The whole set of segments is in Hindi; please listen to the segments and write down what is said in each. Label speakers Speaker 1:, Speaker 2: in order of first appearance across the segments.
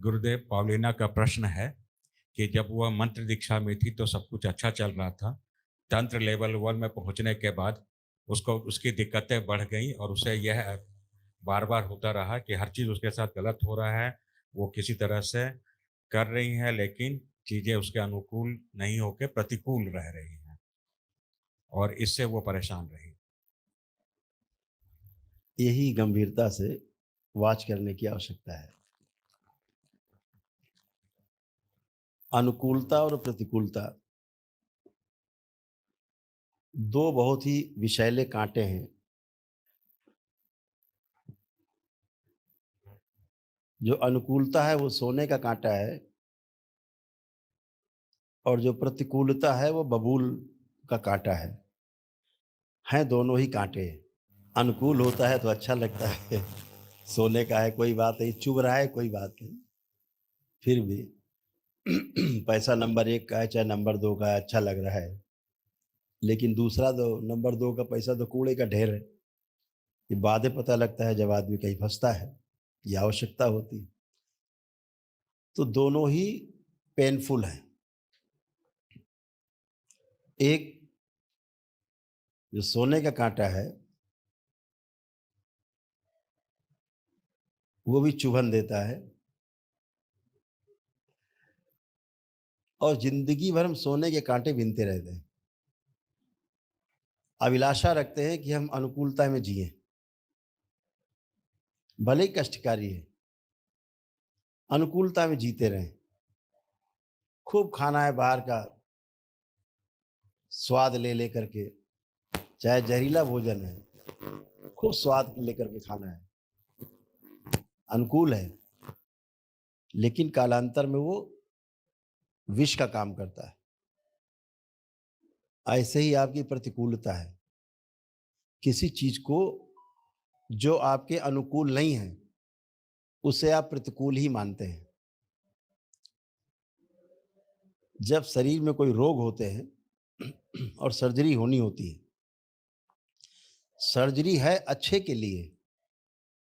Speaker 1: गुरुदेव, पॉलिना का प्रश्न है कि जब वह मंत्र दीक्षा में थी तो सब कुछ अच्छा चल रहा था। तंत्र लेवल 1 में पहुंचने के बाद उसको उसकी दिक्कतें बढ़ गई और उसे यह बार-बार होता रहा कि हर चीज़ उसके साथ गलत हो रहा है। वो किसी तरह से कर रही हैं, लेकिन चीज़ें उसके अनुकूल नहीं होके प्रतिकूल रह रही हैं और इससे वो परेशान रही।
Speaker 2: यही गंभीरता से वाच करने की आवश्यकता है। अनुकूलता और प्रतिकूलता दो बहुत ही विषैले कांटे हैं, जो अनुकूलता है वो सोने का कांटा है और जो प्रतिकूलता है वो बबूल का कांटा है। हैं दोनों ही कांटे। अनुकूल होता है तो अच्छा लगता है, सोने का है कोई बात नहीं, चुभ रहा है कोई बात नहीं, फिर भी पैसा नंबर 1 का है चाहे नंबर 2 का है, अच्छा लग रहा है। लेकिन दूसरा दो नंबर 2 का पैसा तो कूड़े का ढेर है। ये बाद में पता लगता है जब आदमी कहीं फंसता है, ये आवश्यकता होती है। तो दोनों ही पेनफुल हैं। एक जो सोने का कांटा है वो भी चुभन देता है और जिंदगी भर हम सोने के कांटे बीनते रहते हैं। अभिलाषा रखते हैं कि हम अनुकूलता में जिए, भले ही कष्टकारी है, अनुकूलता में जीते रहें। खूब खाना है बाहर का, स्वाद ले लेकर के, चाहे जहरीला भोजन है, खूब स्वाद लेकर के खाना है, अनुकूल है, लेकिन कालांतर में वो विष का काम करता है। ऐसे ही आपकी प्रतिकूलता है। किसी चीज को जो आपके अनुकूल नहीं है उसे आप प्रतिकूल ही मानते हैं। जब शरीर में कोई रोग होते हैं और सर्जरी होनी होती है, सर्जरी है अच्छे के लिए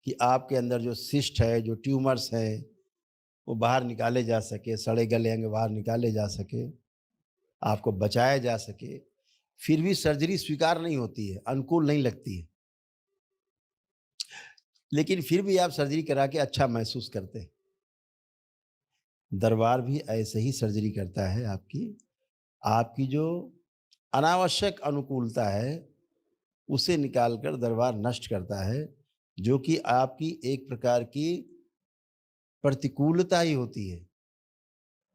Speaker 2: कि आपके अंदर जो सिस्ट है, जो ट्यूमर्स है, वो बाहर निकाले जा सके, सड़े गले अंग बाहर निकाले जा सके, आपको बचाया जा सके। फिर भी सर्जरी स्वीकार नहीं होती है, अनुकूल नहीं लगती है, लेकिन फिर भी आप सर्जरी करा के अच्छा महसूस करते हैं। दरबार भी ऐसे ही सर्जरी करता है आपकी। आपकी जो अनावश्यक अनुकूलता है उसे निकालकर दरबार नष्ट करता है, जो कि आपकी एक प्रकार की प्रतिकूलता ही होती है।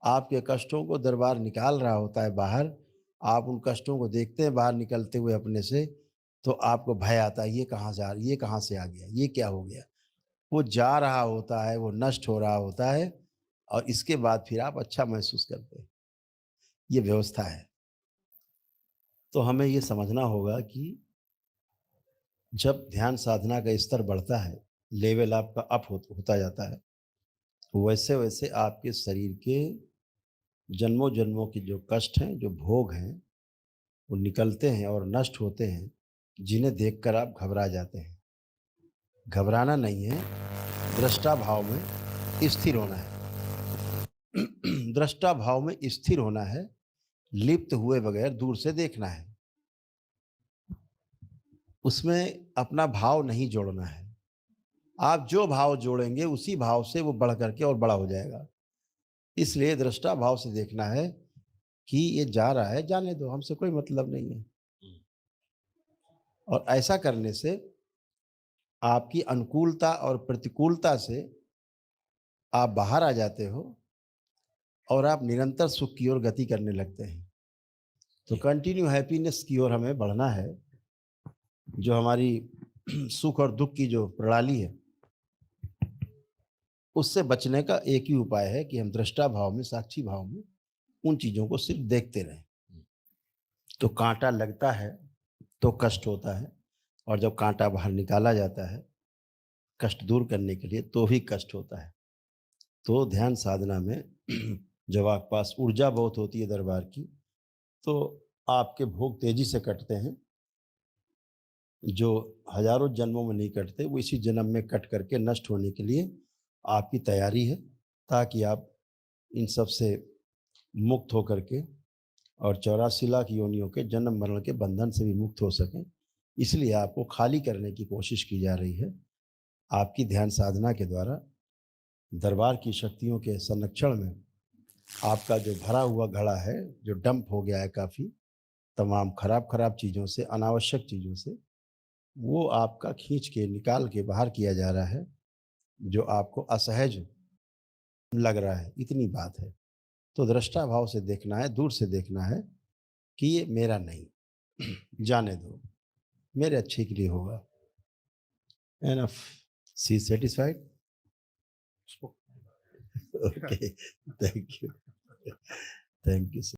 Speaker 2: आपके कष्टों को दरबार निकाल रहा होता है बाहर। आप उन कष्टों को देखते हैं बाहर निकलते हुए अपने से, तो आपको भय आता है, ये कहाँ जा ये कहाँ से आ गया, ये क्या हो गया। वो जा रहा होता है, वो नष्ट हो रहा होता है और इसके बाद फिर आप अच्छा महसूस करते हैं। ये व्यवस्था है। तो हमें ये समझना होगा कि जब ध्यान साधना का स्तर बढ़ता है, लेवल आपका अप होता जाता है, वैसे वैसे आपके शरीर के जन्मों जन्मों के जो कष्ट हैं, जो भोग हैं, वो निकलते हैं और नष्ट होते हैं, जिन्हें देखकर आप घबरा जाते हैं। घबराना नहीं है, दृष्टा भाव में स्थिर होना है। दृष्टा भाव में स्थिर होना है, लिप्त हुए बगैर दूर से देखना है। उसमें अपना भाव नहीं जोड़ना है। आप जो भाव जोड़ेंगे उसी भाव से वो बढ़ करके और बड़ा हो जाएगा। इसलिए दृष्टा भाव से देखना है कि ये जा रहा है, जाने दो, हमसे कोई मतलब नहीं है। और ऐसा करने से आपकी अनुकूलता और प्रतिकूलता से आप बाहर आ जाते हो और आप निरंतर सुख की ओर गति करने लगते हैं। तो कंटिन्यू हैप्पीनेस की ओर हमें बढ़ना है। जो हमारी सुख और दुख की जो प्रणाली है, उससे बचने का एक ही उपाय है कि हम दृष्टा भाव में, साक्षी भाव में उन चीज़ों को सिर्फ देखते रहें। तो कांटा लगता है तो कष्ट होता है, और जब कांटा बाहर निकाला जाता है कष्ट दूर करने के लिए, तो भी कष्ट होता है। तो ध्यान साधना में जब आपके पास ऊर्जा बहुत होती है दरबार की, तो आपके भोग तेजी से कटते हैं। जो हजारों जन्मों में नहीं कटते, वो इसी जन्म में कट करके नष्ट होने के लिए आपकी तैयारी है। ताकि आप इन सब से मुक्त होकर के और 84 लाख योनियों के जन्म मरण के बंधन से भी मुक्त हो सकें। इसलिए आपको खाली करने की कोशिश की जा रही है। आपकी ध्यान साधना के द्वारा दरबार की शक्तियों के संरक्षण में आपका जो भरा हुआ घड़ा है, जो डंप हो गया है काफ़ी, तमाम खराब चीज़ों से, अनावश्यक चीज़ों से, वो आपका खींच के निकाल के बाहर किया जा रहा है, जो आपको असहज लग रहा है, इतनी बात है। तो दृष्टा भाव से देखना है, दूर से देखना है कि ये मेरा नहीं, जाने दो, मेरे अच्छे के लिए होगा। Enough, she is satisfied? Okay, thank you, thank you sir.